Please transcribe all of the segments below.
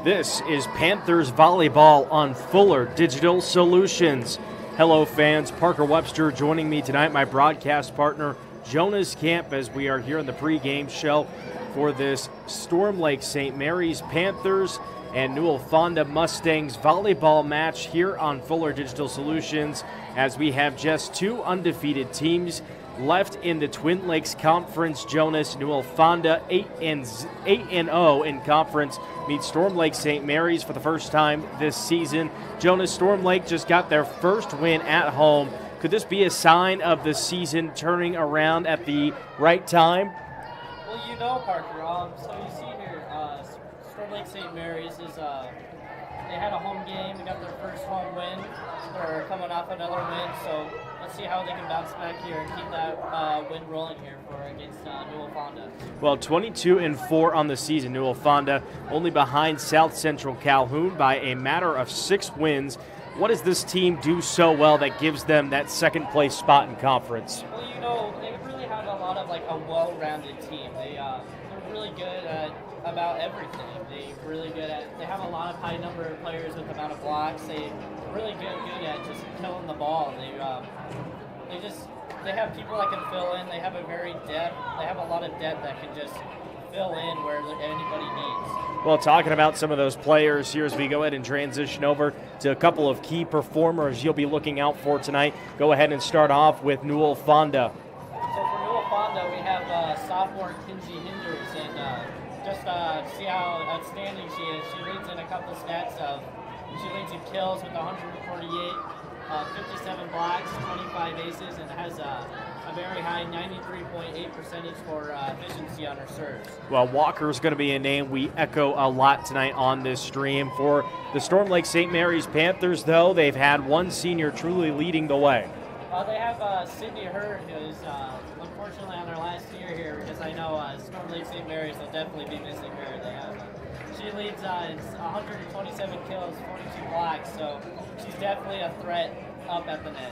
This is Panthers Volleyball on Fuller Digital Solutions. Hello fans, Parker Webster joining me tonight, my broadcast partner Jonas Camp, as we are here in the pregame show for this Storm Lake St. Mary's Panthers and Newell-Fonda Mustangs volleyball match here on Fuller Digital Solutions, as we have just two undefeated teams left in the Twin Lakes Conference. Jonas, Newell-Fonda 8-0 in conference meets Storm Lake St. Mary's for the first time this season. Jonas, Storm Lake just got their first win at home. Could this be a sign of the season turning around at the right time? Well, you know, Parker, so you see here, Storm Lake St. Mary's is, they had a home game, they got their first home win, they're coming off another win, so let's see how they can bounce back here and keep that win rolling here against Newell-Fonda. Well, 22-4 on the season, Newell-Fonda, only behind South Central Calhoun by a matter of 6 wins. What does this team do so well that gives them that second place spot in conference? Well, you know, they really have a lot of a well-rounded team. They're really good at about everything. They have a lot of high number of players with amount of blocks. They're really good at just killing the ball. They have people that can fill in. They have a lot of depth that can just fill in where anybody needs. Well, talking about some of those players here as we go ahead and transition over to a couple of key performers you'll be looking out for tonight. Go ahead and start off with Newell-Fonda. So for Newell-Fonda, we have sophomore Kinsey Hinders, and just see how outstanding she is. She leads in a couple stats she leads in kills with 148, 57 blocks, 25 aces, and has a very high 93.8 percentage for efficiency on her serves. Well, Walker's going to be a name we echo a lot tonight on this stream. For the Storm Lake St. Mary's Panthers, though, they've had one senior truly leading the way. They have Sydney Hurd, who's unfortunately on her last year here, because I know Storm Lake St. Mary's will definitely be missing her. She leads 127 kills, 42 blocks, so she's definitely a threat up at the net.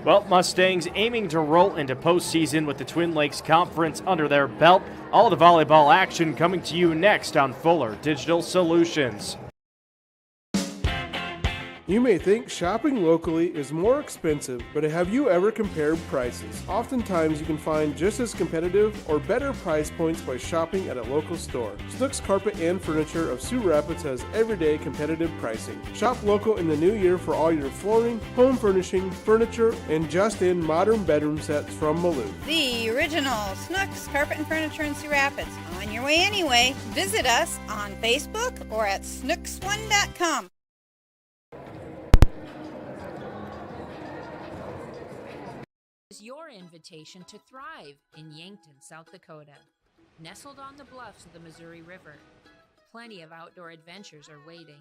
Well, Mustangs aiming to roll into postseason with the Twin Lakes Conference under their belt. All the volleyball action coming to you next on Fuller Digital Solutions. You may think shopping locally is more expensive, but have you ever compared prices? Oftentimes you can find just as competitive or better price points by shopping at a local store. Snooks Carpet and Furniture of Sioux Rapids has everyday competitive pricing. Shop local in the new year for all your flooring, home furnishing, furniture, and just-in modern bedroom sets from Malou. The original Snooks Carpet and Furniture in Sioux Rapids. On your way anyway. Visit us on Facebook or at snooks1.com. Your invitation to thrive in Yankton, South Dakota. Nestled on the bluffs of the Missouri River, plenty of outdoor adventures are waiting.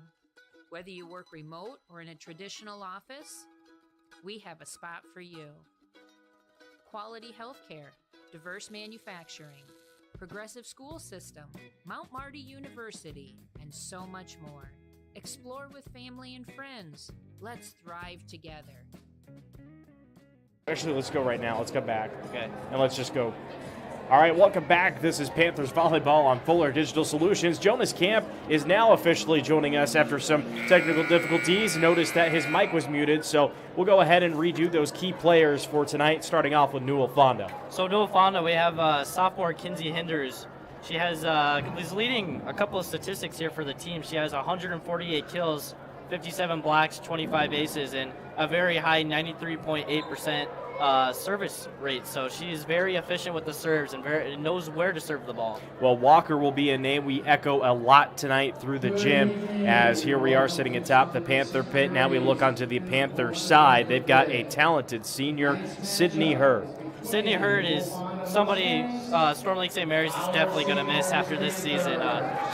Whether you work remote or in a traditional office, we have a spot for you. Quality healthcare, diverse manufacturing, progressive school system, Mount Marty University, and so much more. Explore with family and friends. Let's thrive together. Actually, let's go right now. Let's come back. Okay. And let's just go. All right, welcome back. This is Panthers Volleyball on Fuller Digital Solutions. Jonas Camp is now officially joining us after some technical difficulties. Notice that his mic was muted, so we'll go ahead and redo those key players for tonight, starting off with Newell-Fonda. So Newell-Fonda, we have sophomore Kinsey Hinders. She is leading a couple of statistics here for the team. She has 148 kills, 57 blocks, 25 aces, and a very high 93.8% service rate. So she's very efficient with the serves and knows where to serve the ball. Well, Walker will be a name we echo a lot tonight through the gym, as here we are sitting atop the Panther pit. Now we look onto the Panther side. They've got a talented senior, Sydney Hurd. Sydney Hurd is somebody Storm Lake St. Mary's is definitely going to miss after this season.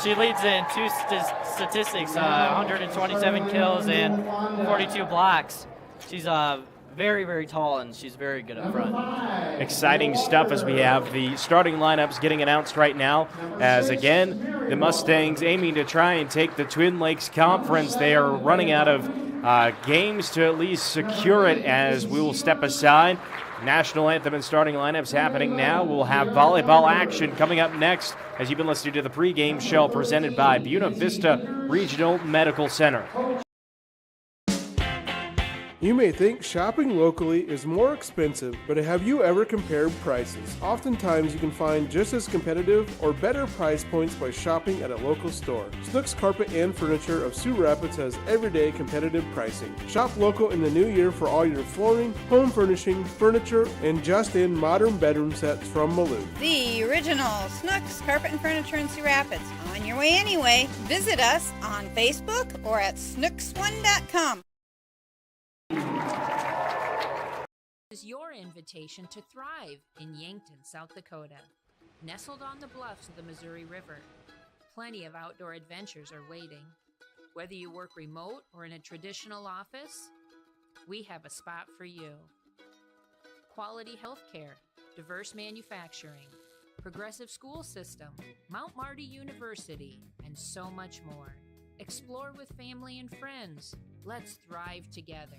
She leads in two statistics, 127 kills and 42 blocks. She's very, very tall, and she's very good up front. Exciting stuff as we have the starting lineups getting announced right now, as again, the Mustangs aiming to try and take the Twin Lakes Conference. They are running out of games to at least secure it, as we will step aside National anthem and starting lineups happening now. We'll have volleyball action coming up next as you've been listening to the pregame show presented by Buena Vista Regional Medical Center. You may think shopping locally is more expensive, but have you ever compared prices? Oftentimes you can find just as competitive or better price points by shopping at a local store. Snooks Carpet and Furniture of Sioux Rapids has everyday competitive pricing. Shop local in the new year for all your flooring, home furnishing, furniture, and just-in modern bedroom sets from Malou. The original Snooks Carpet and Furniture in Sioux Rapids. On your way anyway. Visit us on Facebook or at snooks1.com. Is your invitation to thrive in Yankton, South Dakota. Nestled on the bluffs of the Missouri River, plenty of outdoor adventures are waiting. Whether you work remote or in a traditional office, we have a spot for you. Quality healthcare, diverse manufacturing, progressive school system, Mount Marty University, and so much more. Explore with family and friends. Let's thrive together.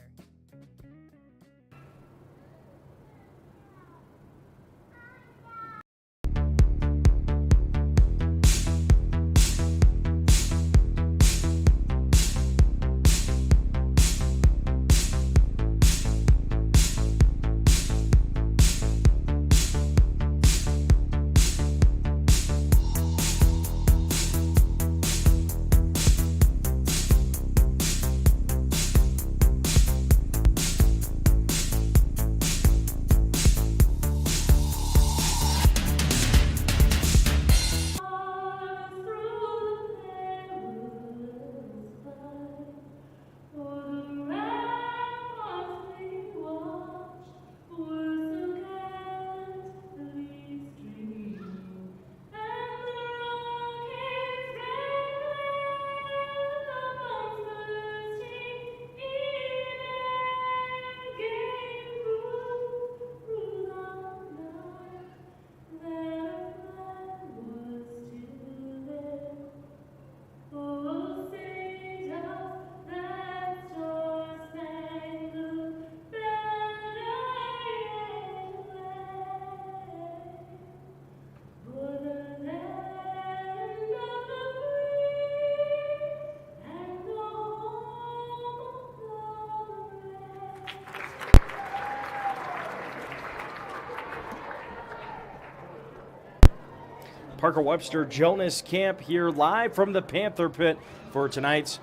Parker Webster, Jonas Camp here live from the Panther Pit for tonight's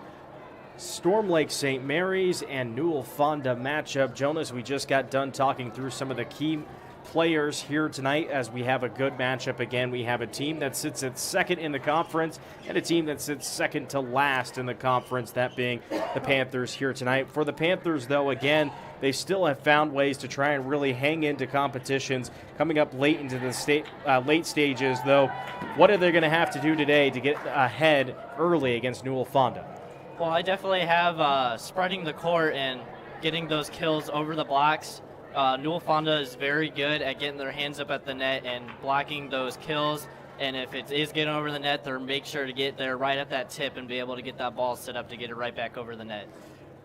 Storm Lake St. Mary's and Newell-Fonda matchup. Jonas, we just got done talking through some of the key players here tonight as we have a good matchup again. We have a team that sits at second in the conference and a team that sits second to last in the conference, that being the Panthers here tonight. For the Panthers, though, again, they still have found ways to try and really hang into competitions coming up late into the late stages, though. What are they going to have to do today to get ahead early against Newell-Fonda? Well, I definitely have spreading the court and getting those kills over the blocks. Newell-Fonda is very good at getting their hands up at the net and blocking those kills. And if it is getting over the net, they'll make sure to get there right at that tip and be able to get that ball set up to get it right back over the net.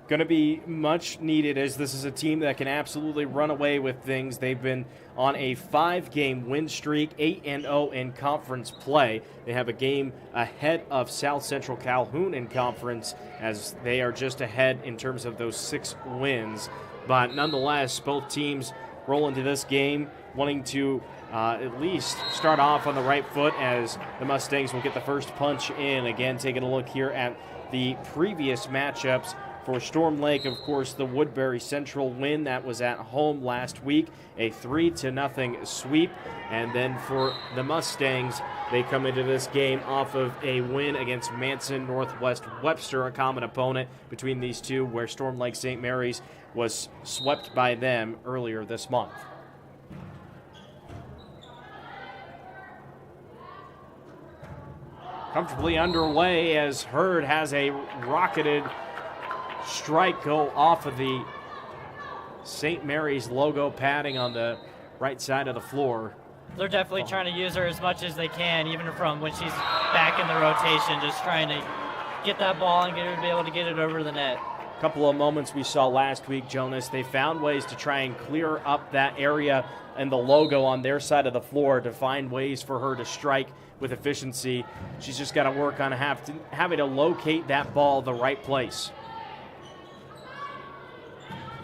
Going to be much needed, as this is a team that can absolutely run away with things. They've been on a 5-game win streak, 8-0 in conference play. They have a game ahead of South Central Calhoun in conference, as they are just ahead in terms of those 6 wins. But nonetheless, both teams roll into this game wanting to at least start off on the right foot, as the Mustangs will get the first punch in. Again, taking a look here at the previous matchups. For Storm Lake, of course, the Woodbury Central win that was at home last week, a 3-0 sweep. And then for the Mustangs, they come into this game off of a win against Manson Northwest Webster, a common opponent between these two, where Storm Lake St. Mary's was swept by them earlier this month. Comfortably underway as Hurd has a rocketed strike go off of the St. Mary's logo padding on the right side of the floor. They're definitely trying to use her as much as they can, even from when she's back in the rotation, just trying to get that ball and get her to be able to get it over the net. couple of moments we saw last week, Jonas, they found ways to try and clear up that area and the logo on their side of the floor to find ways for her to strike with efficiency. She's just got to work on having to locate that ball the right place.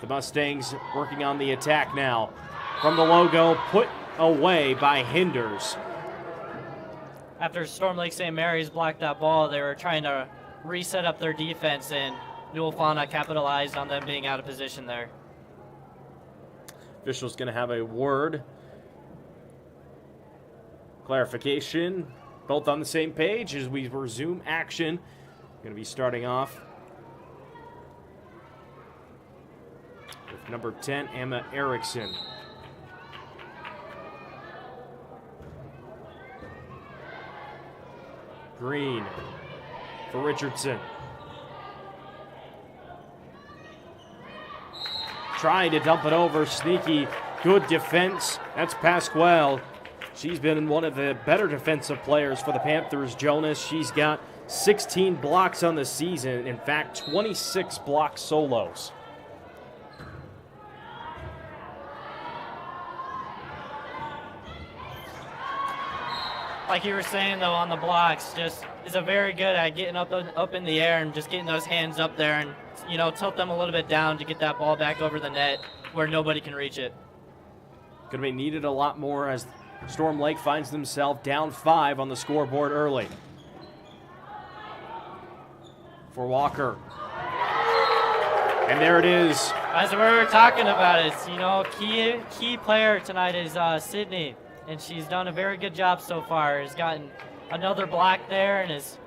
The Mustangs working on the attack now. From the logo, put away by Hinders. After Storm Lake St. Mary's blocked that ball, they were trying to reset up their defense, and Newell-Fonda capitalized on them being out of position there. Official's going to have a word. Clarification. Both on the same page as we resume action. Going to be starting off with number 10, Emma Erickson. Green for Richardson. Trying to dump it over, sneaky, good defense. That's Pasquale. She's been one of the better defensive players for the Panthers, Jonas. She's got 16 blocks on the season. In fact, 26 block solos. Like you were saying, though, on the blocks, just is a very good at getting up in the air and just getting those hands up there and, you know, tilt them a little bit down to get that ball back over the net where nobody can reach it. Going to be needed a lot more as Storm Lake finds themselves down 5 on the scoreboard early. For Walker. And there it is. As we were talking about it, you know, key player tonight is Sydney, and she's done a very good job so far. Has gotten another block there and is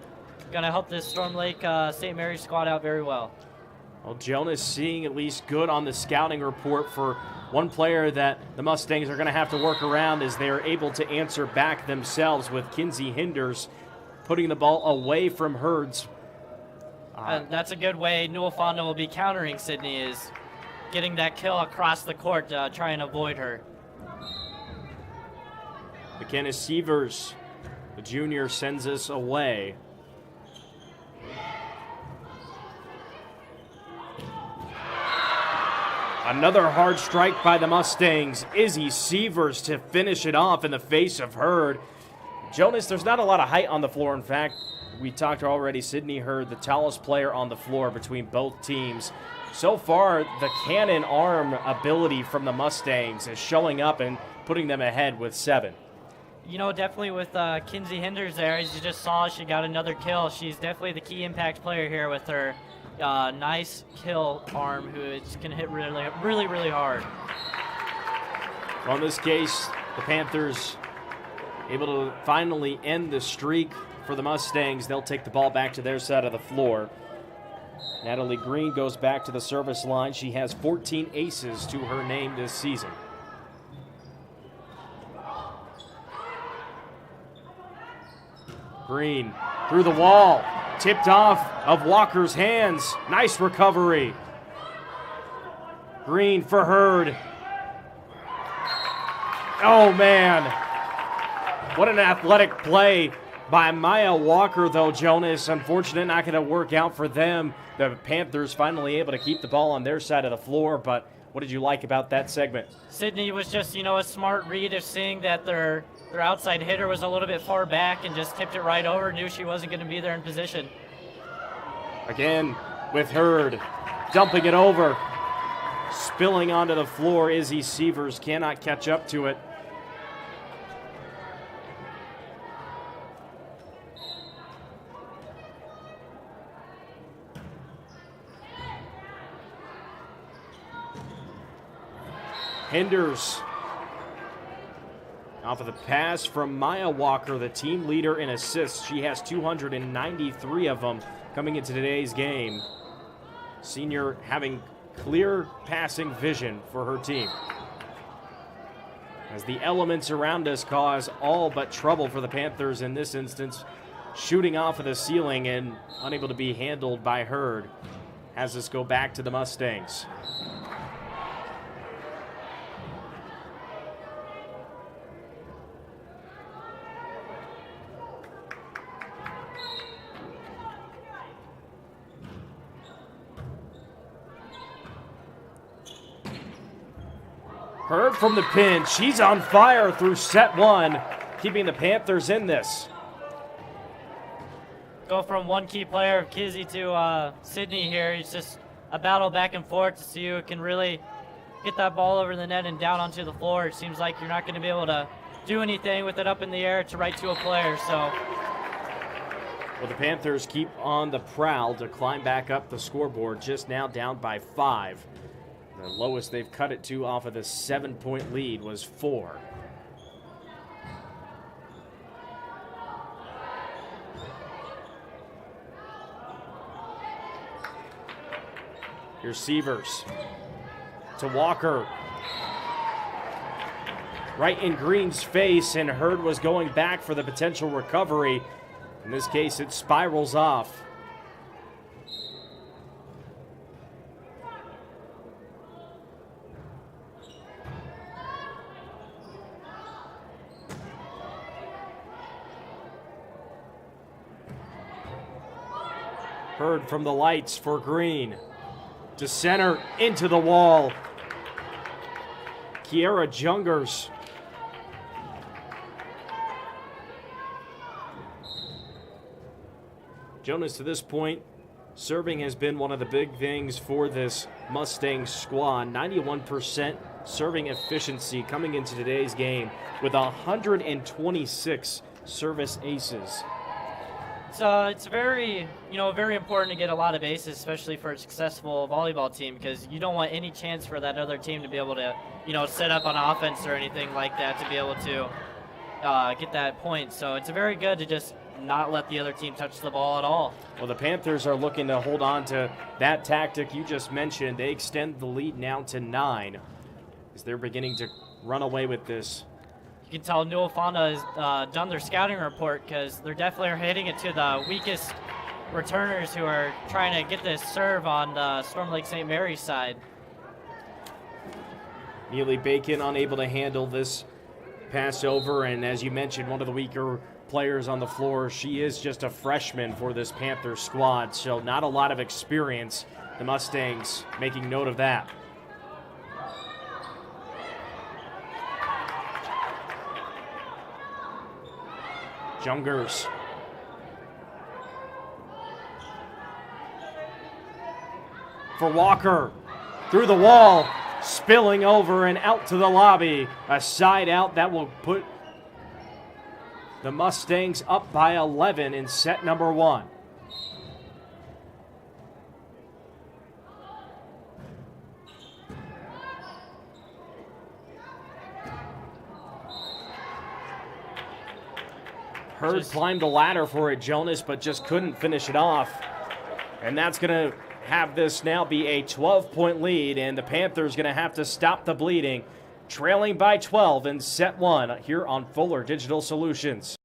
going to help this Storm Lake St. Mary's squad out very well. Well, Jonas seeing at least good on the scouting report for one player that the Mustangs are going to have to work around as they are able to answer back themselves with Kinsey Hinders putting the ball away from Herds. And that's a good way Newell-Fonda will be countering Sydney, is getting that kill across the court to try and avoid her. McKenna Sievers, the junior, sends us away. Another hard strike by the Mustangs. Izzy Sievers to finish it off in the face of Hurd. Jonas, there's not a lot of height on the floor. In fact, we talked already, Sydney Hurd, the tallest player on the floor between both teams. So far, the cannon arm ability from the Mustangs is showing up and putting them ahead with 7. You know, definitely with Kinsey Hinders there, as you just saw, she got another kill. She's definitely the key impact player here with her nice kill arm, who can hit really hard. Well, in this case, the Panthers able to finally end the streak for the Mustangs. They'll take the ball back to their side of the floor. Natalie Green goes back to the service line. She has 14 aces to her name this season. Green through the wall, tipped off of Walker's hands. Nice recovery. Green for Hurd. Oh, man. What an athletic play by Maya Walker, though, Jonas. Unfortunate, not going to work out for them. The Panthers finally able to keep the ball on their side of the floor, but what did you like about that segment? Sydney was just, you know, a smart read of seeing that their outside hitter was a little bit far back and just tipped it right over, knew she wasn't going to be there in position. Again with Hurd, dumping it over, spilling onto the floor. Izzy Sievers cannot catch up to it. Hinders off of the pass from Maya Walker, the team leader in assists. She has 293 of them coming into today's game. Senior having clear passing vision for her team. As the elements around us cause all but trouble for the Panthers in this instance, shooting off of the ceiling and unable to be handled by Hurd. Has us go back to the Mustangs. Hurd from the pin. She's on fire through set one, keeping the Panthers in this. Go from one key player of Kizzy to Sydney here. It's just a battle back and forth to see who can really get that ball over the net and down onto the floor. It seems like you're not going to be able to do anything with it up in the air to right to a player. So, well, the Panthers keep on the prowl to climb back up the scoreboard, just now down by 5. The lowest they've cut it to off of the 7-point lead was 4. Here's Sievers to Walker. Right in Green's face, and Hurd was going back for the potential recovery. In this case, it spirals off. Hurd from the lights for Green. To center, into the wall. Kiera Jungers. Jonas, to this point, serving has been one of the big things for this Mustang squad. 91% serving efficiency coming into today's game with 126 service aces. So it's very important to get a lot of aces, especially for a successful volleyball team, because you don't want any chance for that other team to be able to, set up on offense or anything like that to be able to get that point. So it's very good to just not let the other team touch the ball at all. Well, the Panthers are looking to hold on to that tactic you just mentioned. They extend the lead now to 9 as they're beginning to run away with this. You can tell Newell-Fonda has done their scouting report, because they're definitely hitting it to the weakest returners who are trying to get this serve on the Storm Lake St. Mary's side. Neely Bacon unable to handle this pass over, and as you mentioned, one of the weaker players on the floor. She is just a freshman for this Panthers squad, so not a lot of experience. The Mustangs making note of that. Jungers. For Walker. Through the wall. Spilling over and out to the lobby. A side out that will put the Mustangs up by 11 in set number 1. Hurd climbed the ladder for it, Jonas, but just couldn't finish it off. And that's going to have this now be a 12-point lead, and the Panthers going to have to stop the bleeding, trailing by 12 in set 1 here on Fuller Digital Solutions.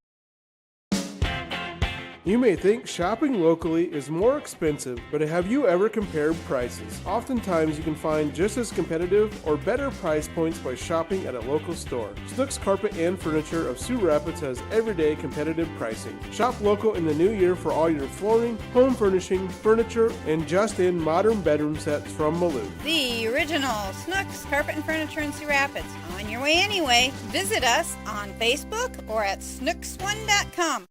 You may think shopping locally is more expensive, but have you ever compared prices? Oftentimes you can find just as competitive or better price points by shopping at a local store. Snooks Carpet and Furniture of Sioux Rapids has everyday competitive pricing. Shop local in the new year for all your flooring, home furnishing, furniture, and just-in modern bedroom sets from Malou. The original Snooks Carpet and Furniture in Sioux Rapids. On your way anyway. Visit us on Facebook or at snooks1.com.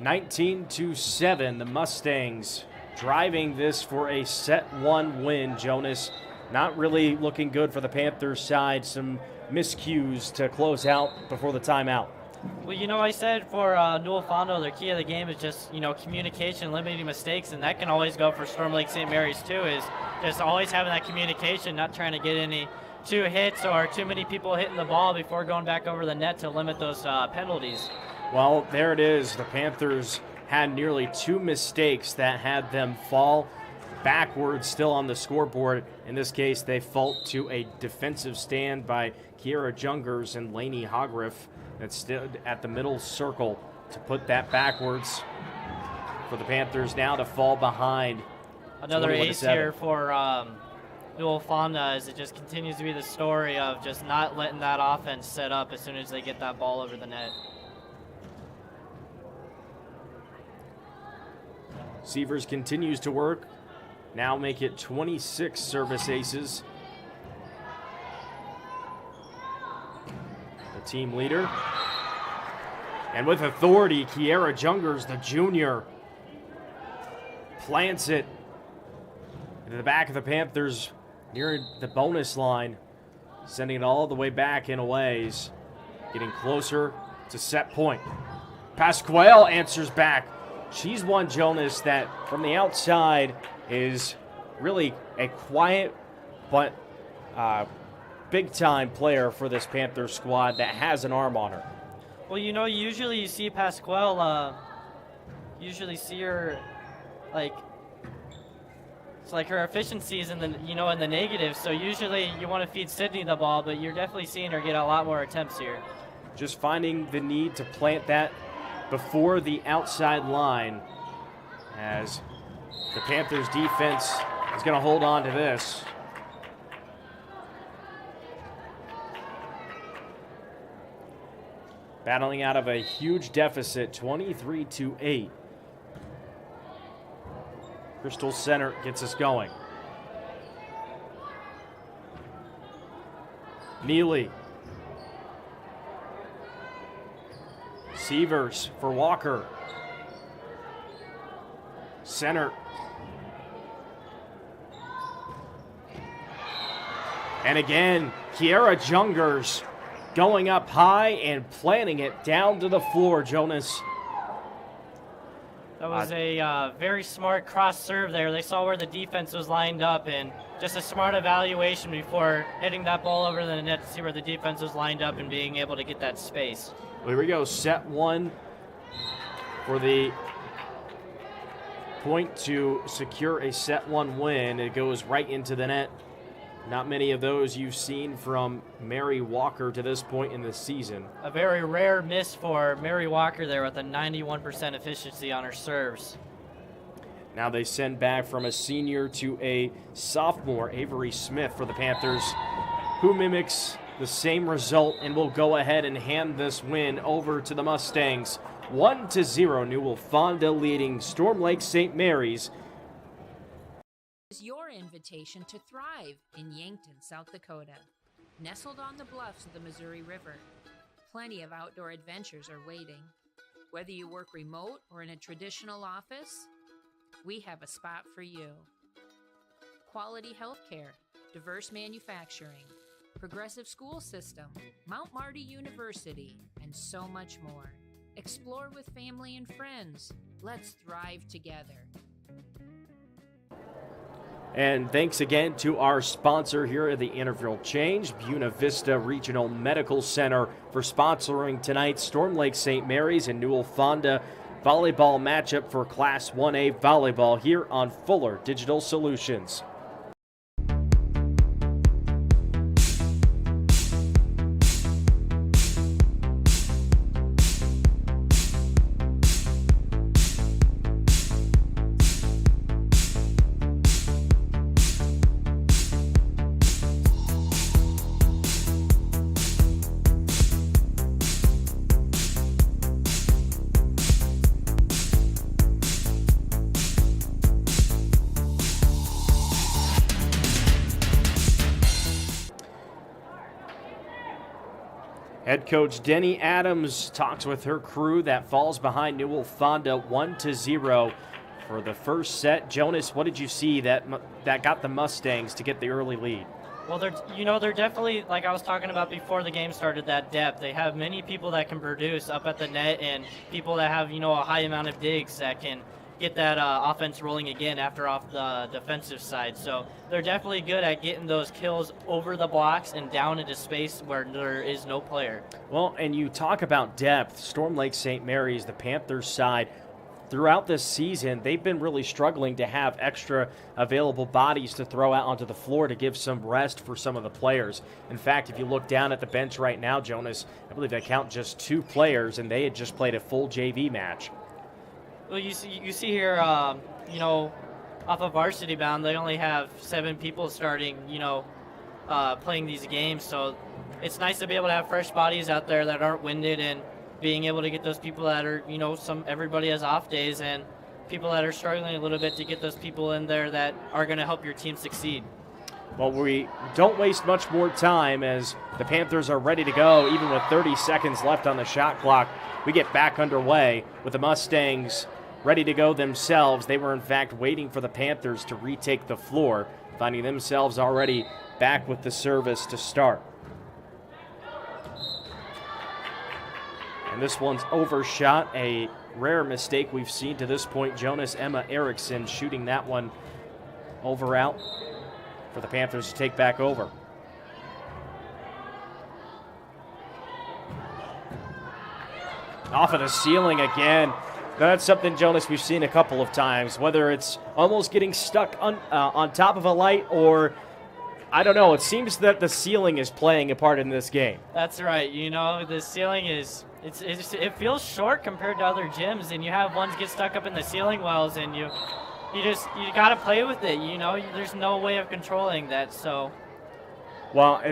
19-7, the Mustangs driving this for a set 1 win. Jonas, not really looking good for the Panthers side. Some miscues to close out before the timeout. Well, I said for Newell-Fonda, their key of the game is just, communication, limiting mistakes, and that can always go for Storm Lake St. Mary's too, is just always having that communication, not trying to get any 2 hits or too many people hitting the ball before going back over the net to limit those penalties. Well, there it is. The Panthers had nearly 2 mistakes that had them fall backwards still on the scoreboard. In this case, they fault to a defensive stand by Kiera Jungers and Lainey Hogriff that stood at the middle circle to put that backwards for the Panthers now to fall behind. Another ace here for Newell-Fonda, as it just continues to be the story of just not letting that offense set up as soon as they get that ball over the net. Sievers continues to work. Now make it 26 service aces. team leader. And with authority, Kiera Jungers, the junior, plants it into the back of the Panthers near the bonus line, sending it all the way back in a ways, getting closer to set point. Pasquale answers back. She's one, Jonas, that from the outside is really a quiet but big-time player for this Panthers squad that has an arm on her. Well, usually you see Pasquale, usually see her, it's like her efficiency is in the, in the negative. So usually you want to feed Sydney the ball, but you're definitely seeing her get a lot more attempts here. Just finding the need to plant that before the outside line, as the Panthers defense is going to hold on to this. Battling out of a huge deficit, 23-8. Crystal Center gets us going. Neely. Sievers for Walker. Center. And again, Kiera Jungers going up high and planting it down to the floor, Jonas. That was a very smart cross serve there. They saw where the defense was lined up, and just a smart evaluation before hitting that ball over the net to see where the defense was lined up and being able to get that space. Well, here we go, set one for the point to secure a set one win. It goes right into the net. Not many of those you've seen from Mary Walker to this point in the season. A very rare miss for Mary Walker there with a 91% efficiency on her serves. Now they send back from a senior to a sophomore, Avery Smith, for the Panthers, who mimics the same result and will go ahead and hand this win over to the Mustangs. 1-0, Newell-Fonda leading Storm Lake St. Mary's. Is your invitation to thrive in Yankton, South Dakota. Nestled on the bluffs of the Missouri River, plenty of outdoor adventures are waiting. Whether you work remote or in a traditional office, we have a spot for you. Quality healthcare, diverse manufacturing, progressive school system, Mount Marty University, and so much more. Explore with family and friends. Let's thrive together. And thanks again to our sponsor here at the Intervale Change, Buena Vista Regional Medical Center, for sponsoring tonight's Storm Lake St. Mary's and Newell-Fonda volleyball matchup for Class 1A volleyball here on Fuller Digital Solutions. Head coach Denny Adams talks with her crew that falls behind Newell-Fonda 1-0 for the first set. Jonas, what did you see that got the Mustangs to get the early lead? Well, they're definitely, like I was talking about before the game started, that depth. They have many people that can produce up at the net and people that have, a high amount of digs that can get that offense rolling again after off the defensive side. So they're definitely good at getting those kills over the blocks and down into space where there is no player. Well, and you talk about depth. Storm Lake St. Mary's, the Panthers side, throughout this season, they've been really struggling to have extra available bodies to throw out onto the floor to give some rest for some of the players. In fact, if you look down at the bench right now, Jonas, I believe they count just 2 players, and they had just played a full JV match. Well, you see here, off of Varsity bound, they only have 7 people starting, playing these games. So it's nice to be able to have fresh bodies out there that aren't winded and being able to get those people that are, everybody has off days and people that are struggling a little bit to get those people in there that are going to help your team succeed. Well, we don't waste much more time as the Panthers are ready to go, even with 30 seconds left on the shot clock. We get back underway with the Mustangs ready to go themselves. They were, in fact, waiting for the Panthers to retake the floor, finding themselves already back with the service to start. And this one's overshot, a rare mistake we've seen to this point. Jonas Emma Eriksson shooting that one over out for the Panthers to take back over. Off of the ceiling again. That's something, Jonas, we've seen a couple of times, whether it's almost getting stuck on top of a light or, I don't know, it seems that the ceiling is playing a part in this game. That's right. You know, the ceiling is, it feels short compared to other gyms, and you have ones get stuck up in the ceiling wells, and you got to play with it. You know, there's no way of controlling that, so. Well,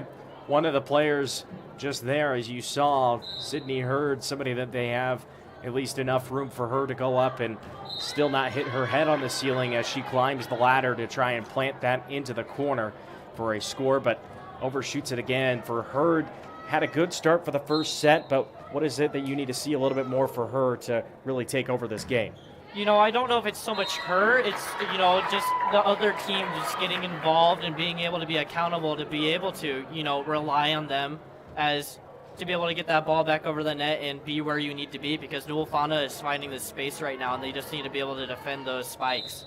one of the players just there, as you saw, Sydney Hurd, somebody that they have at least enough room for her to go up and still not hit her head on the ceiling as she climbs the ladder to try and plant that into the corner for a score, but overshoots it again. For Hurd, had a good start for the first set, but what is it that you need to see a little bit more for her to really take over this game? You know, I don't know if it's so much her. It's, you know, just the other team just getting involved and being able to be accountable to be able to, you know, rely on them as to be able to get that ball back over the net and be where you need to be, because Newell-Fonda is finding the space right now, and they just need to be able to defend those spikes.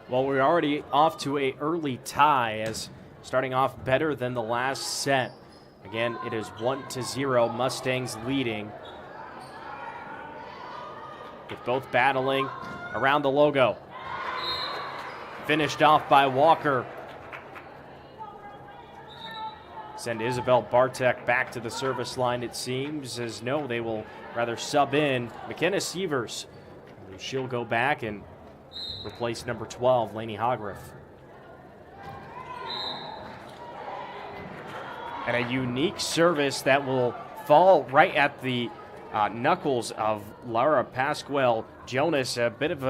Well, we're already off to an early tie, as starting off better than the last set. Again, it is 1-0, Mustangs leading, with both battling around the logo. Finished off by Walker. Send Isabel Bartek back to the service line, it seems, as no, they will rather sub in McKenna Sievers. She'll go back and replace number 12, Lainey Hogriff. And a unique service that will fall right at the knuckles of Laura Pasquale Jonas. A bit of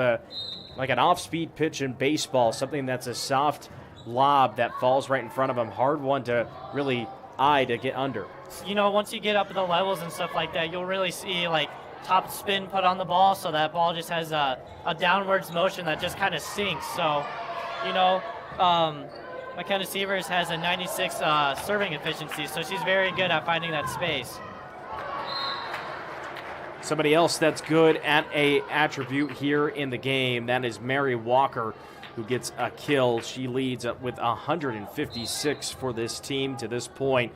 like an off-speed pitch in baseball, something that's a soft lob that falls right in front of him. Hard one to really eye to get under. You know, once you get up to the levels and stuff like that, you'll really see like top spin put on the ball, so that ball just has a downwards motion that just kind of sinks. So, you know, McKenna Sievers has a 96 serving efficiency, so she's very good at finding that space. Somebody else that's good at a attribute here in the game, that is Mary Walker, who gets a kill. She leads up with 156 for this team to this point,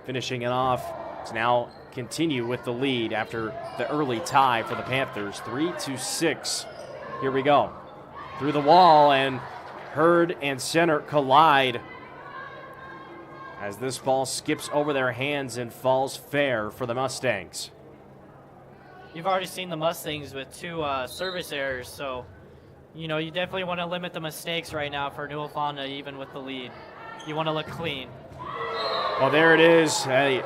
finishing it off to now continue with the lead after the early tie for the Panthers, 3-6. Here we go. Through the wall, and Hurd and center collide as this ball skips over their hands and falls fair for the Mustangs. You've already seen the Mustangs with two service errors, so you know, you definitely want to limit the mistakes right now for Newell-Fonda, even with the lead. You want to look clean. Well, there it is. A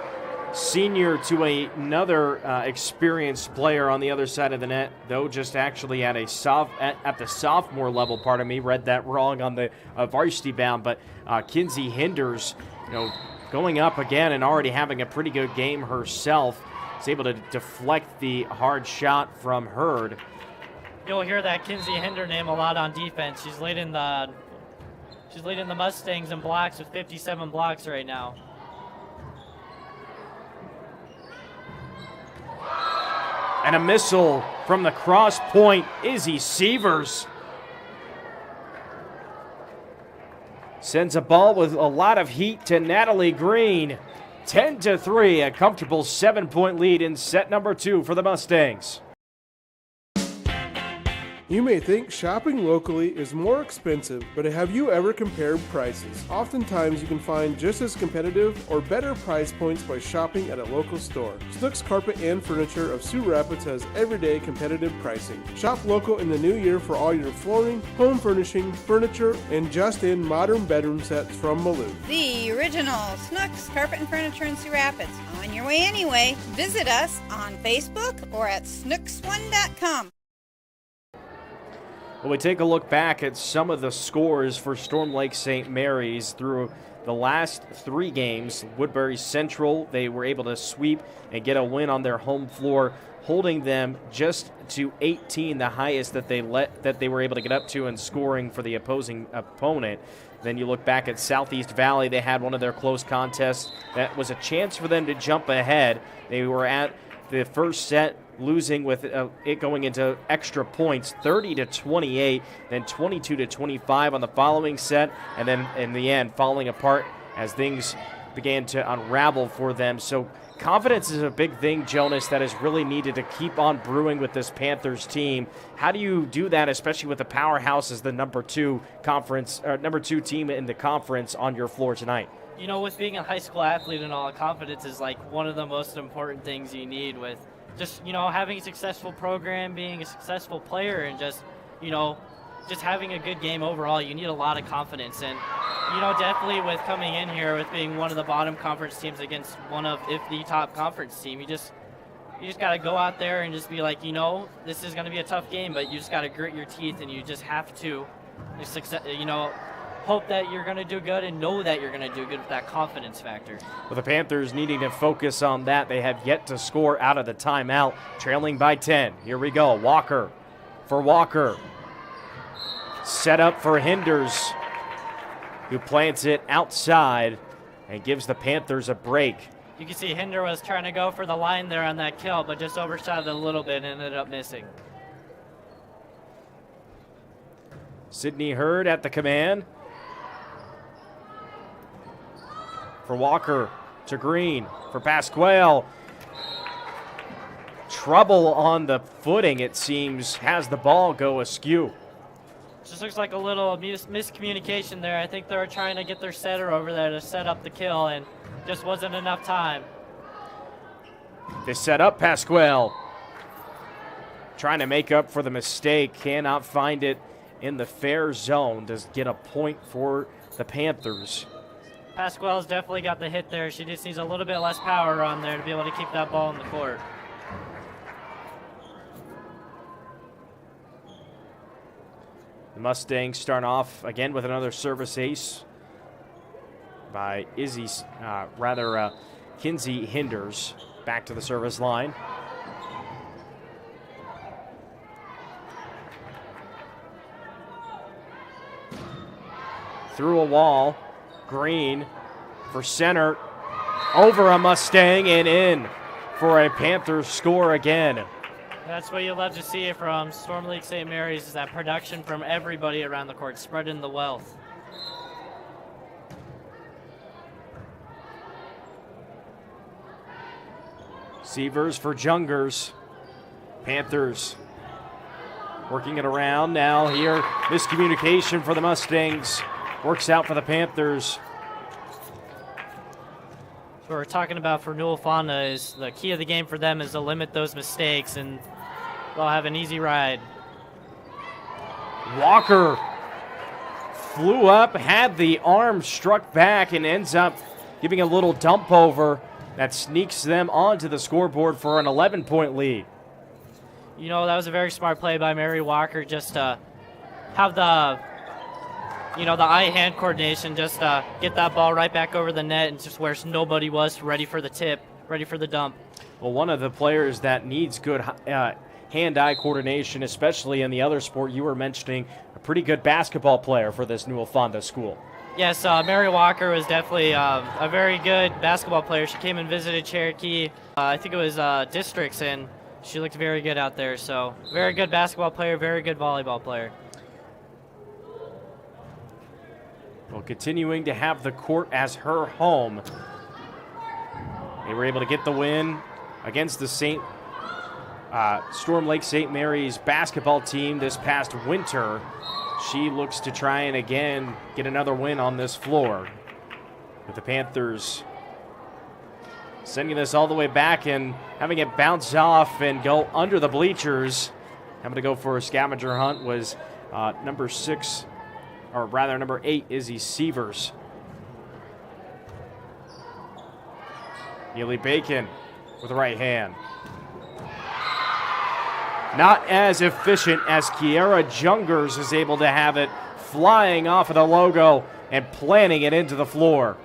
senior to another experienced player on the other side of the net, though just actually at the sophomore level. Pardon me, read that wrong on the varsity bound. But Kinsey Hinders, you know, going up again and already having a pretty good game herself, is able to deflect the hard shot from Hurd. You'll hear that Kinsey Hinder name a lot on defense. She's leading the Mustangs in blocks with 57 blocks right now. And a missile from the cross point, Izzy Sievers. Sends a ball with a lot of heat to Natalie Green. 10-3, a comfortable 7-point lead in set number 2 for the Mustangs. You may think shopping locally is more expensive, but have you ever compared prices? Oftentimes you can find just as competitive or better price points by shopping at a local store. Snooks Carpet and Furniture of Sioux Rapids has everyday competitive pricing. Shop local in the new year for all your flooring, home furnishing, furniture, and just-in modern bedroom sets from Malou. The original Snooks Carpet and Furniture in Sioux Rapids. On your way anyway. Visit us on Facebook or at snooks1.com. Well, we take a look back at some of the scores for Storm Lake St. Mary's through the last 3 games. Woodbury Central, they were able to sweep and get a win on their home floor, holding them just to 18, the highest that they were able to get up to in scoring for the opposing opponent. Then you look back at Southeast Valley, they had one of their close contests that was a chance for them to jump ahead. They were at the first set losing with it going into extra points, 30-28, then 22-25 on the following set, and then in the end falling apart as things began to unravel for them. So confidence is a big thing, Jonas, that is really needed to keep on brewing with this Panthers team. How do you do that, especially with the powerhouse as the number 2 team in the conference on your floor tonight? You know, with being a high school athlete and all, confidence is like one of the most important things you need with just, you know, having a successful program, being a successful player, and just, you know, just having a good game overall. You need a lot of confidence. And, you know, definitely with coming in here with being one of the bottom conference teams against one of, if the top conference team, you just got to go out there and just be like, you know, this is going to be a tough game, but you just got to grit your teeth, and you just have to, you know, hope that you're going to do good and know that you're going to do good with that confidence factor. With the Panthers needing to focus on that, they have yet to score out of the timeout, trailing by 10. Here we go. Walker for Walker. Set up for Hinders, who plants it outside and gives the Panthers a break. You can see Hinder was trying to go for the line there on that kill, but just overshot it a little bit and ended up missing. Sydney Hurd at the command. For Walker to Green, for Pasquale. Trouble on the footing, it seems, has the ball go askew. Just looks like a little miscommunication there. I think they were trying to get their setter over there to set up the kill, and just wasn't enough time. They set up Pasquale. Trying to make up for the mistake, cannot find it in the fair zone to get a point for the Panthers. Pasquale's definitely got the hit there. She just needs a little bit less power on there to be able to keep that ball in the court. The Mustangs start off again with another service ace by Kinsey Hinders. Back to the service line. Through a wall. Green for center, over a Mustang and in for a Panthers score again. That's what you love to see from Storm Lake St. Mary's, is that production from everybody around the court, spreading the wealth. Sievers for Jungers. Panthers working it around now here. Miscommunication for the Mustangs. Works out for the Panthers. What we're talking about for Newell-Fonda is the key of the game for them is to limit those mistakes, and they'll have an easy ride. Walker flew up, had the arm struck back, and ends up giving a little dump over that sneaks them onto the scoreboard for an 11-point lead. You know, that was a very smart play by Mary Walker, just to have the eye-hand coordination, just get that ball right back over the net and just where nobody was, ready for the tip, ready for the dump. Well, one of the players that needs good hand-eye coordination, especially in the other sport you were mentioning, a pretty good basketball player for this Newell-Fonda school. Yes, Mary Walker was definitely a very good basketball player. She came and visited Cherokee, I think it was districts, and she looked very good out there. So very good basketball player, very good volleyball player. Well, continuing to have the court as her home. They were able to get the win against the Storm Lake St. Mary's basketball team this past winter. She looks to try and again get another win on this floor. With the Panthers sending this all the way back and having it bounce off and go under the bleachers. Having to go for a scavenger hunt was number 8, Izzy Sievers. Neely Bacon with the right hand. Not as efficient as Kiara Jungers is able to have it, flying off of the logo and planting it into the floor.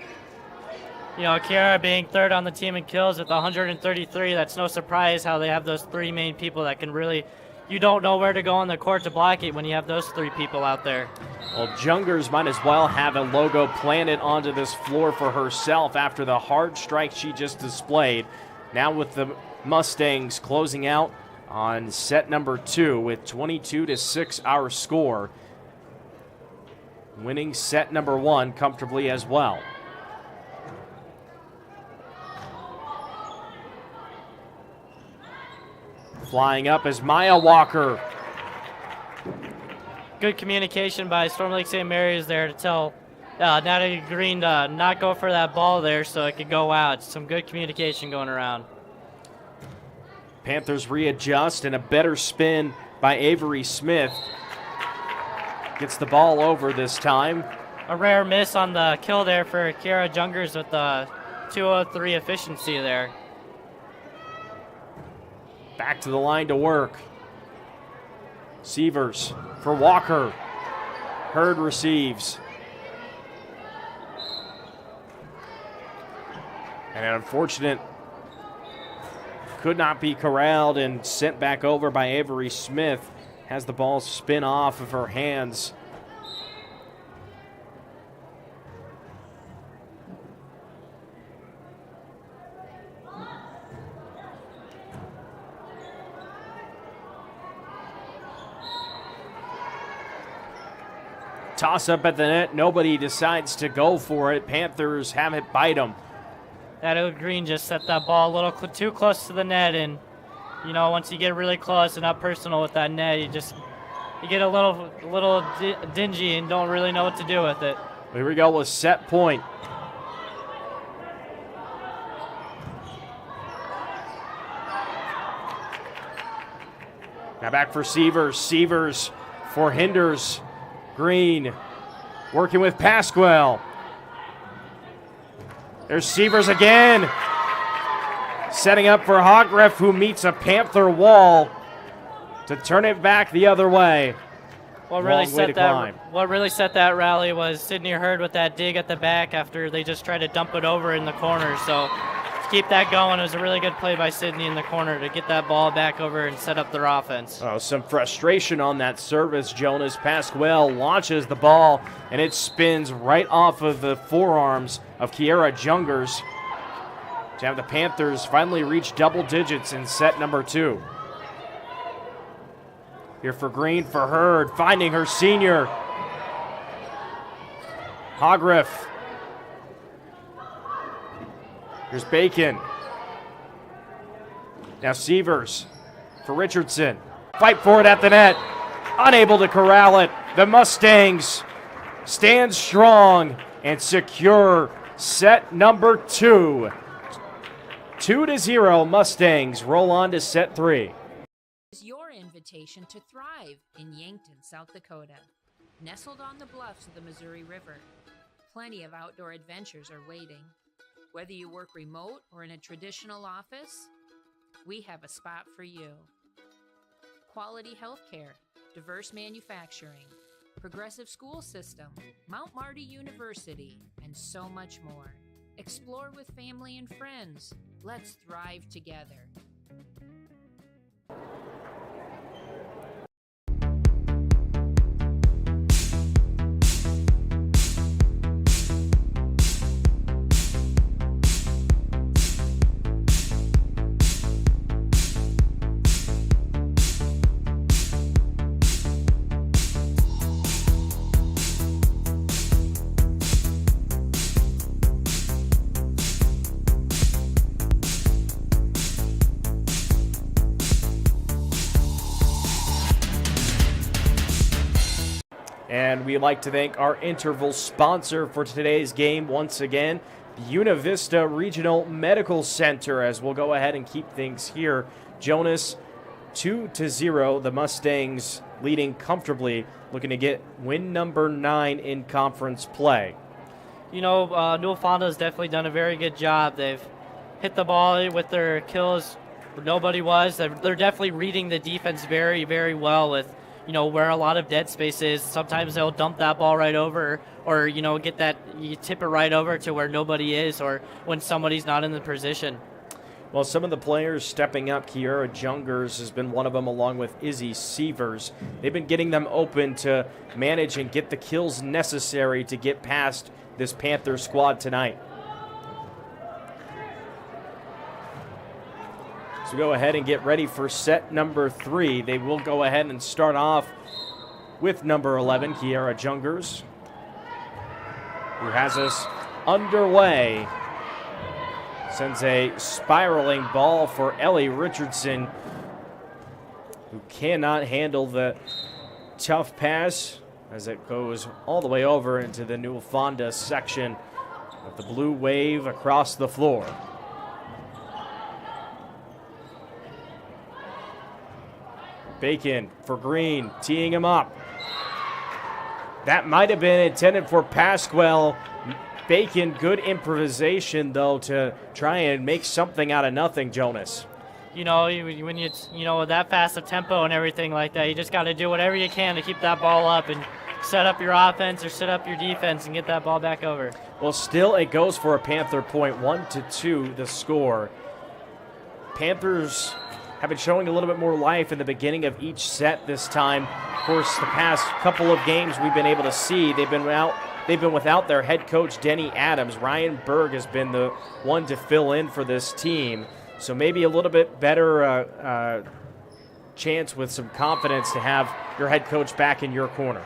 You know, Kiara being third on the team in kills with 133, that's no surprise how they have those three main people that can really, you don't know where to go on the court to block it when you have those three people out there. Well, Jungers might as well have a logo planted onto this floor for herself after the hard strike she just displayed. Now with the Mustangs closing out on set number 2 with 22-6 our score. Winning set number 1 comfortably as well. Flying up is Maya Walker. Good communication by Storm Lake St. Mary's there to tell Natalie Green to not go for that ball there so it could go out. Some good communication going around. Panthers readjust and a better spin by Avery Smith. Gets the ball over this time. A rare miss on the kill there for Kiara Jungers with the 203 efficiency there. Back to the line to work. Sievers for Walker. Hurd receives. And an unfortunate could not be corralled and sent back over by Avery Smith. Has the ball spin off of her hands. Toss up at the net. Nobody decides to go for it. Panthers have it bite them. That Green just set that ball a little too close to the net, and you know, once you get really close and up personal with that net, you get a little dingy and don't really know what to do with it. Here we go with set point. Now back for Sievers. Sievers for Hinders. Green working with Pasquale. There's Sievers again. Setting up for Hogref, who meets a Panther wall to turn it back the other way. What really set that rally was Sydney Hurd with that dig at the back after they just tried to dump it over in the corner. So to keep that going, it was a really good play by Sydney in the corner to get that ball back over and set up their offense. Oh, some frustration on that service. Jonas Pasquale launches the ball, and it spins right off of the forearms of Kiara Jungers to have the Panthers finally reach double digits in set number 2. Here for Green for Hurd, finding her senior. Hogref. Here's Bacon. Now Sievers for Richardson. Fight for it at the net. Unable to corral it. The Mustangs stand strong and secure set number 2. 2-0 Mustangs roll on to set 3. Is your invitation to thrive in Yankton, South Dakota. Nestled on the bluffs of the Missouri River, plenty of outdoor adventures are waiting. Whether you work remote or in a traditional office, we have a spot for you. Quality healthcare, diverse manufacturing, progressive school system, Mount Marty University, and so much more. Explore with family and friends. Let's thrive together. And we'd like to thank our interval sponsor for today's game once again, Buena Vista Regional Medical Center, as we'll go ahead and keep things here. Jonas, 2-0, the Mustangs leading comfortably, looking to get win number 9 in conference play. You know, Newell-Fonda has definitely done a very good job. They've hit the ball with their kills where nobody was. They're definitely reading the defense very, very well with where a lot of dead space is. Sometimes they'll dump that ball right over, or, you tip it right over to where nobody is, or when somebody's not in the position. Well, some of the players stepping up, Kiara Jungers has been one of them, along with Izzy Sievers. They've been getting them open to manage and get the kills necessary to get past this Panther squad tonight. So go ahead and get ready for set number 3. They will go ahead and start off with number 11, Kiara Jungers, who has us underway. Sends a spiraling ball for Ellie Richardson, who cannot handle the tough pass as it goes all the way over into the Newell-Fonda section of the blue wave across the floor. Bacon for Green, teeing him up. That might have been intended for Pasquale. Bacon, good improvisation, though, to try and make something out of nothing, Jonas. When with that fast of tempo and everything like that, you just got to do whatever you can to keep that ball up and set up your offense or set up your defense and get that ball back over. Well, still it goes for a Panther point, 1-2 the score. Panthers have been showing a little bit more life in the beginning of each set this time. Of course, the past couple of games we've been able to see, they've been without their head coach, Denny Adams. Ryan Berg has been the one to fill in for this team. So maybe a little bit better chance with some confidence to have your head coach back in your corner.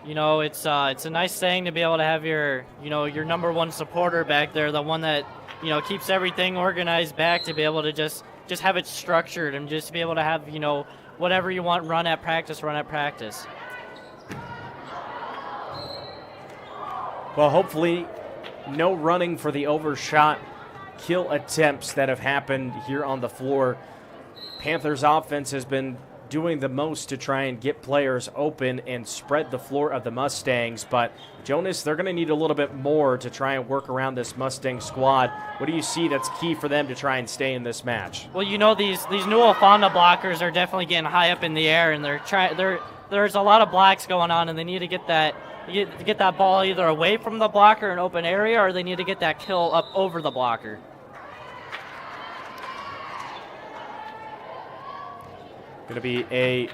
It's a nice thing to be able to have your number one supporter back there, the one that, keeps everything organized back, to be able to just have it structured and just be able to have, whatever you want run at practice. Well, hopefully no running for the overshot kill attempts that have happened here on the floor. Panthers offense has been doing the most to try and get players open and spread the floor of the Mustangs, but Jonas, they're going to need a little bit more to try and work around this Mustang squad. What do you see that's key for them to try and stay in this match? Well, these Newell-Fonda blockers are definitely getting high up in the air, and there's a lot of blocks going on, and they need to get that ball either away from the blocker in open area, or they need to get that kill up over the blocker. Going to be a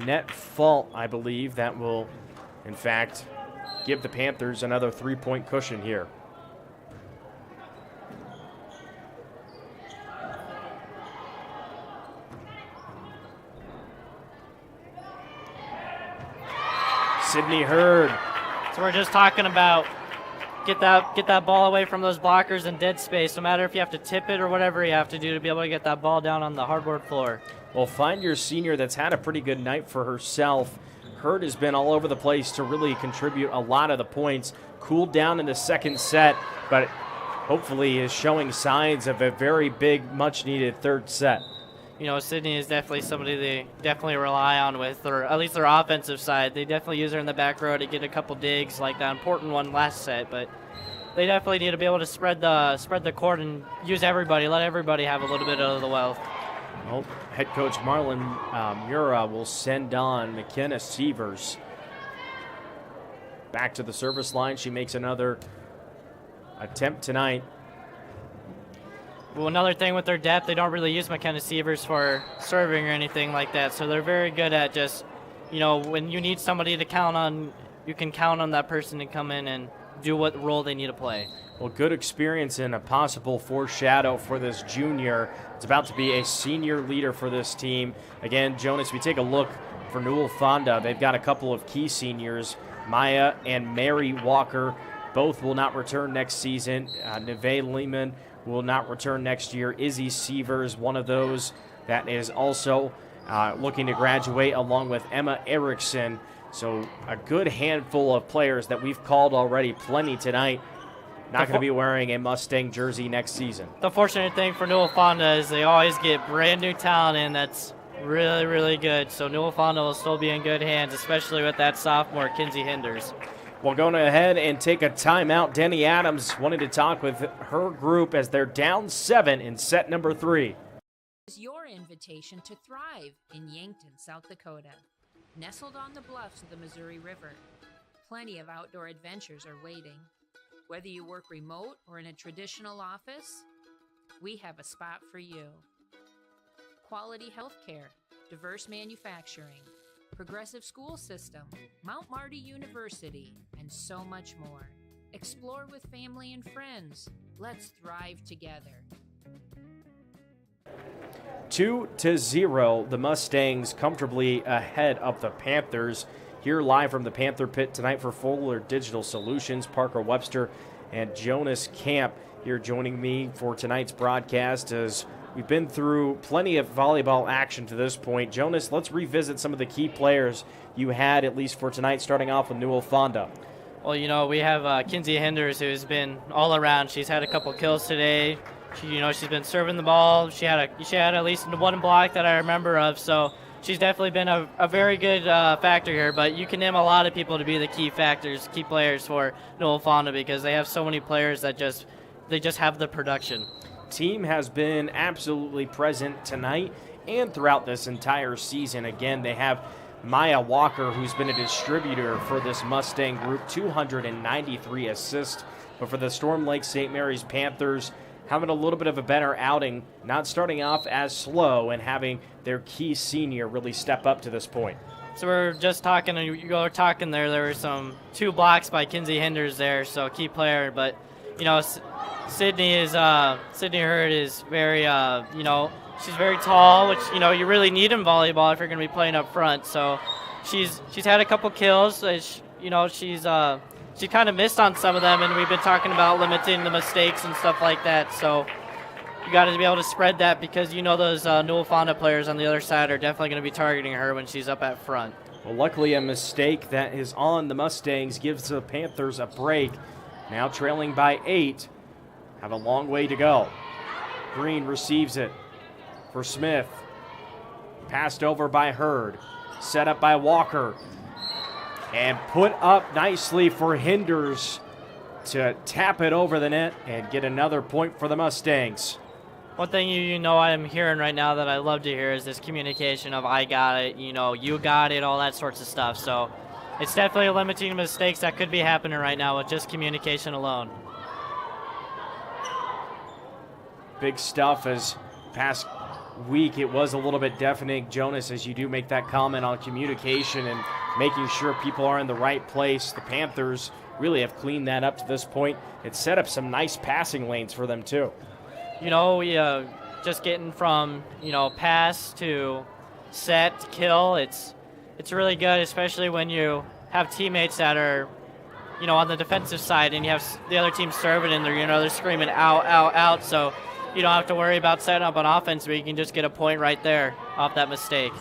net fault, I believe, that will, in fact, give the Panthers another 3-point cushion here. Sydney Hurd. So we're just talking about get that ball away from those blockers in dead space, no matter if you have to tip it or whatever you have to do to be able to get that ball down on the hardwood floor. Well, find your senior that's had a pretty good night for herself. Hurd has been all over the place to really contribute a lot of the points. Cooled down in the second set, but hopefully is showing signs of a very big, much-needed third set. Sydney is definitely somebody they definitely rely on with, or at least their offensive side. They definitely use her in the back row to get a couple digs, like that important one last set, but they definitely need to be able to spread the court and use everybody, let everybody have a little bit of the wealth. Well, head coach Marlon Mura will send on McKenna Sievers back to the service line. She makes another attempt tonight. Well, another thing with their depth, they don't really use McKenna Sievers for serving or anything like that, so they're very good at just, when you need somebody to count on, you can count on that person to come in and do what role they need to play. Well, good experience and a possible foreshadow for this junior. It's about to be a senior leader for this team. Again, Jonas, if we take a look for Newell-Fonda, they've got a couple of key seniors, Maya and Mary Walker. Both will not return next season. Neve Lehman will not return next year. Izzy Sievers, one of those that is also looking to graduate, along with Emma Erickson. So a good handful of players that we've called already, plenty tonight. Not going to be wearing a Mustang jersey next season. The fortunate thing for Newell-Fonda is they always get brand new talent in that's really, really good. So Newell-Fonda will still be in good hands, especially with that sophomore, Kinsey Hinders. Well, going ahead and take a timeout. Denny Adams wanted to talk with her group as they're down 7 in set number 3. Is your invitation to thrive in Yankton, South Dakota. Nestled on the bluffs of the Missouri River, plenty of outdoor adventures are waiting. Whether you work remote or in a traditional office, we have a spot for you. Quality healthcare, diverse manufacturing, progressive school system, Mount Marty University, and so much more. Explore with family and friends. Let's thrive together. 2-0, the Mustangs comfortably ahead of the Panthers. Here live from the Panther Pit tonight for Fuller Digital Solutions, Parker Webster and Jonas Camp here joining me for tonight's broadcast as we've been through plenty of volleyball action to this point. Jonas, let's revisit some of the key players you had, at least for tonight, starting off with Newell-Fonda. Well, we have Kinsey Hinders, who's been all around. She's had a couple kills today. She's been serving the ball. She had at least one block that I remember of. So she's definitely been a very good factor here. But you can name a lot of people to be the key players for Newell-Fonda because they have so many players that just have the production. Team has been absolutely present tonight and throughout this entire season. Again, they have Maya Walker, who's been a distributor for this Mustang group, 293 assists. But for the Storm Lake St. Mary's Panthers, having a little bit of a better outing, not starting off as slow and having their key senior really step up to this point. So we're just talking, and you were talking there were some 2 blocks by Kinsey Hinders there, so key player. But, Sydney Hurd is very, she's very tall, which, you really need in volleyball if you're going to be playing up front. So she's had a couple kills. She kind of missed on some of them, and we've been talking about limiting the mistakes and stuff like that. So you got to be able to spread that because those Newell-Fonda players on the other side are definitely going to be targeting her when she's up at front. Well, luckily a mistake that is on the Mustangs gives the Panthers a break. Now trailing by 8. Have a long way to go. Green receives it for Smith. Passed over by Hurd. Set up by Walker. And put up nicely for Hinders to tap it over the net and get another point for the Mustangs. One thing I'm hearing right now that I love to hear is this communication of I got it, you got it, all that sorts of stuff. So it's definitely limiting mistakes that could be happening right now with just communication alone. Big stuff as past week it was a little bit deafening, Jonas, as you do make that comment on communication and making sure people are in the right place. The Panthers really have cleaned that up to this point. It set up some nice passing lanes for them too. We just getting from pass to set to kill. It's really good, especially when you have teammates that are on the defensive side and you have the other team serving and they're screaming out, out, out. So you don't have to worry about setting up on offense, but you can just get a point right there off that mistake.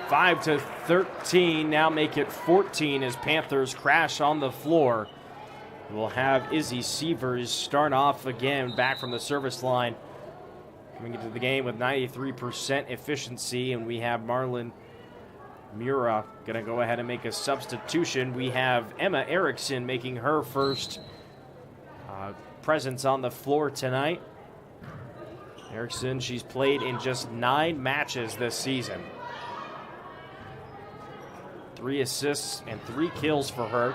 5-13, now make it 14 as Panthers crash on the floor. We'll have Izzy Sievers start off again back from the service line. Coming into the game with 93% efficiency, and we have Marlon Mura going to go ahead and make a substitution. We have Emma Erickson making her first presence on the floor tonight. Erickson, she's played in just 9 matches this season. 3 assists and 3 kills for her.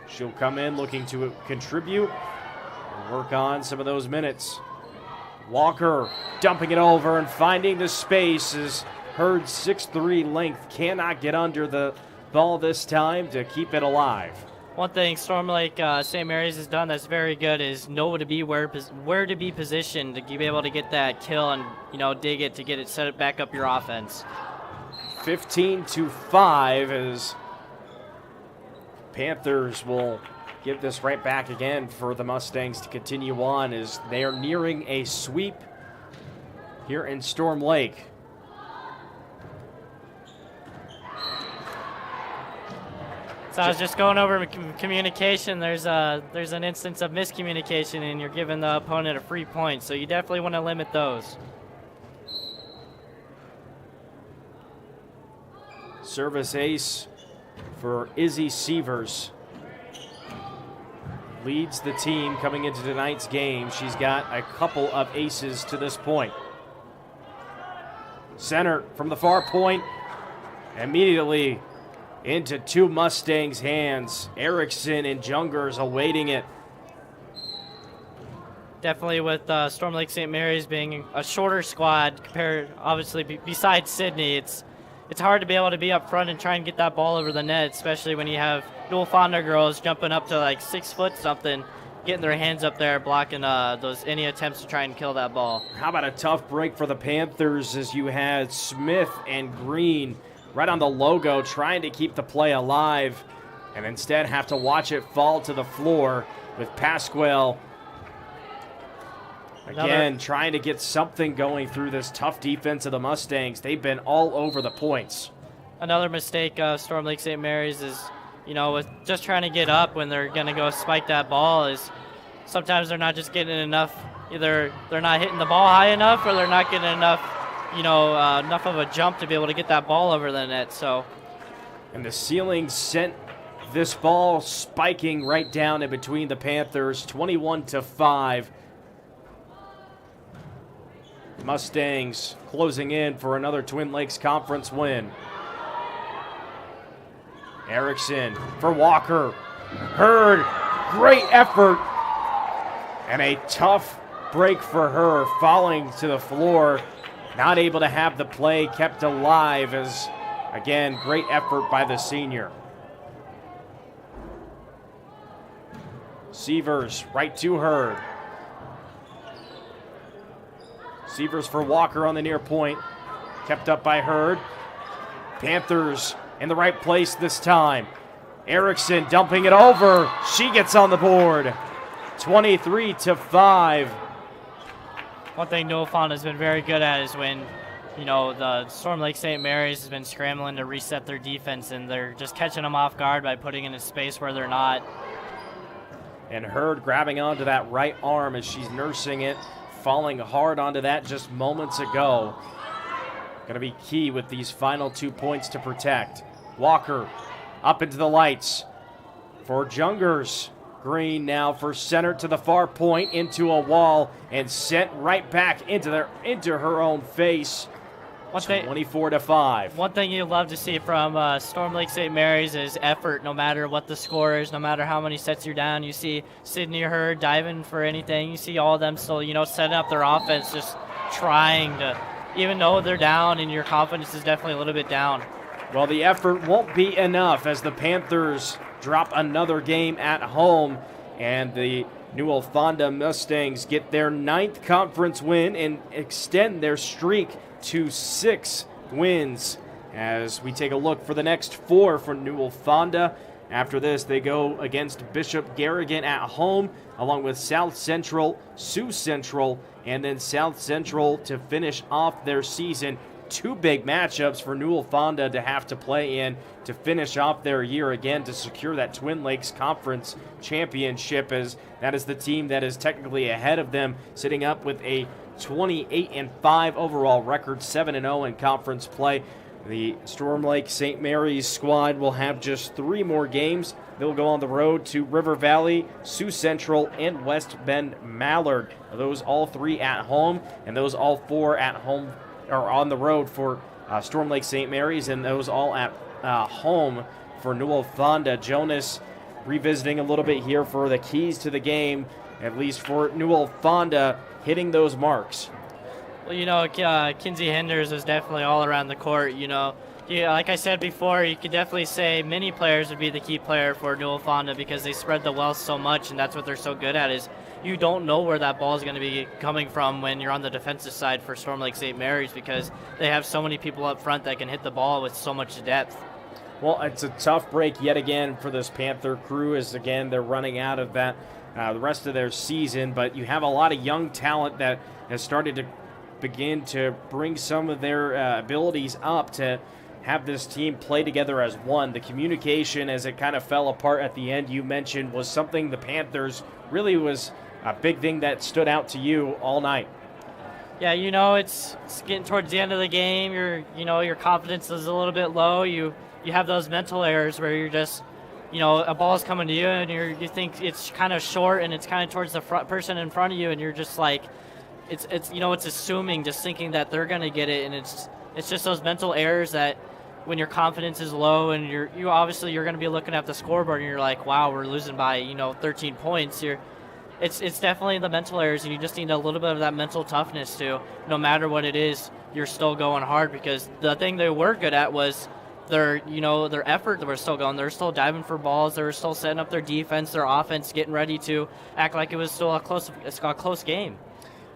She'll come in looking to contribute and work on some of those minutes. Walker dumping it over and finding the space as Hurd's 6'3" length cannot get under the ball this time to keep it alive. One thing Storm Lake St. Mary's has done that's very good is know where to be positioned to be able to get that kill and dig it to get it set back up your offense. 15-5 as Panthers will give this right back again for the Mustangs to continue on as they are nearing a sweep here in Storm Lake. So I was just going over communication. There's an instance of miscommunication, and you're giving the opponent a free point. So you definitely want to limit those. Service ace for Izzy Sievers. Leads the team coming into tonight's game. She's got a couple of aces to this point. Center from the far point. Immediately into two Mustangs' hands. Erickson and Jungers awaiting it. Definitely with Storm Lake St. Mary's being a shorter squad compared, obviously, besides Sydney, it's hard to be able to be up front and try and get that ball over the net, especially when you have Newell-Fonda girls jumping up to like 6 foot something, getting their hands up there, blocking any attempts to try and kill that ball. How about a tough break for the Panthers as you had Smith and Green right on the logo trying to keep the play alive, and instead have to watch it fall to the floor with Pasquale again trying to get something going through this tough defense of the Mustangs. They've been all over the points. Another mistake of Storm Lake St. Mary's is, with just trying to get up when they're going to go spike that ball, is sometimes they're not just getting enough. Either they're not hitting the ball high enough or they're not getting enough, enough of a jump to be able to get that ball over the net. And the ceiling sent this ball spiking right down in between the Panthers, 21-5. Mustangs closing in for another Twin Lakes Conference win. Erickson for Walker. Hurd, great effort. And a tough break for her, falling to the floor. Not able to have the play kept alive as, again, great effort by the senior. Sievers right to Hurd. Sievers for Walker on the near point. Kept up by Hurd. Panthers in the right place this time. Erickson dumping it over. She gets on the board. 23-5. One thing Newell-Fonda has been very good at is when, the Storm Lake St. Mary's has been scrambling to reset their defense, and they're just catching them off guard by putting in a space where they're not. And Hurd grabbing onto that right arm as she's nursing it, falling hard onto that just moments ago. Going to be key with these final 2 points to protect. Walker up into the lights for Jungers. Green now for center to the far point, into a wall, and sent right back into her own face. 24-5. One thing you love to see from Storm Lake St. Mary's is effort, no matter what the score is, no matter how many sets you're down. You see Sydney or Hurd diving for anything. You see all of them still, setting up their offense, just trying to, even though they're down and your confidence is definitely a little bit down. Well, the effort won't be enough as the Panthers drop another game at home, and the Newell-Fonda Mustangs get their 9th conference win and extend their streak to 6 wins as we take a look for the next 4 for Newell-Fonda. After this, they go against Bishop Garrigan at home, along with South Central, Sioux Central, and then South Central to finish off their season. 2 big matchups for Newell-Fonda to have to play in to finish off their year again to secure that Twin Lakes Conference championship, as that is the team that is technically ahead of them, sitting up with a 28-5 overall record, 7-0 in conference play. The Storm Lake St. Mary's squad will have just 3 more games. They'll go on the road to River Valley, Sioux Central, and West Bend Mallard. Those all 3 at home, and those all 4 at home or on the road for Storm Lake St. Mary's, and those all at home for Newell-Fonda. Jonas revisiting a little bit here for the keys to the game, at least for Newell-Fonda, hitting those marks. Well, Kinsey Hinders is definitely all around the court. Like I said before, you could definitely say many players would be the key player for Newell-Fonda because they spread the wealth so much, and that's what they're so good at, is you don't know where that ball is going to be coming from when you're on the defensive side for Storm Lake St. Mary's, because they have so many people up front that can hit the ball with so much depth. Well, it's a tough break yet again for this Panther crew, as again they're running out of that the rest of their season, but you have a lot of young talent that has started to begin to bring some of their abilities up to have this team play together as one. The communication, as it kind of fell apart at the end, you mentioned, was something the Panthers really was a big thing that stood out to you all night. Yeah, it's getting towards the end of the game. Your confidence is a little bit low. You have those mental errors where you're just, a ball's coming to you and you think it's kind of short and it's kind of towards the front person in front of you, and you're just like, it's assuming, just thinking that they're going to get it, and it's it's just those mental errors that when your confidence is low and you're going to be looking at the scoreboard and you're like, wow, we're losing by 13 points. It's definitely the mental errors, and you just need a little bit of that mental toughness to, no matter what it is, you're still going hard, because the thing they were good at was their effort. They were still going. They were still diving for balls. They were still setting up their defense, their offense, getting ready to act like it was still a close game.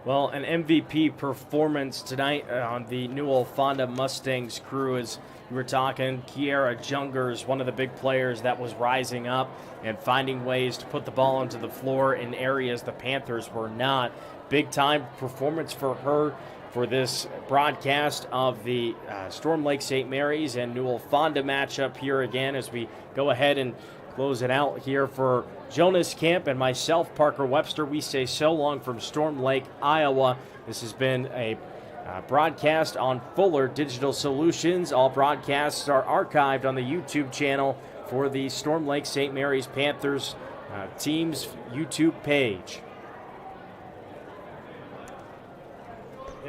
Well, an MVP performance tonight on the Newell-Fonda Mustangs crew, as we were talking. Kiara Jungers, one of the big players that was rising up and finding ways to put the ball onto the floor in areas the Panthers were not. Big-time performance for her for this broadcast of the Storm Lake St. Mary's and Newell-Fonda matchup here again, as we go ahead and close it out here for Jonas Camp and myself, Parker Webster. We say so long from Storm Lake, Iowa. This has been a broadcast on Fuller Digital Solutions. All broadcasts are archived on the YouTube channel for the Storm Lake St. Mary's Panthers team's YouTube page.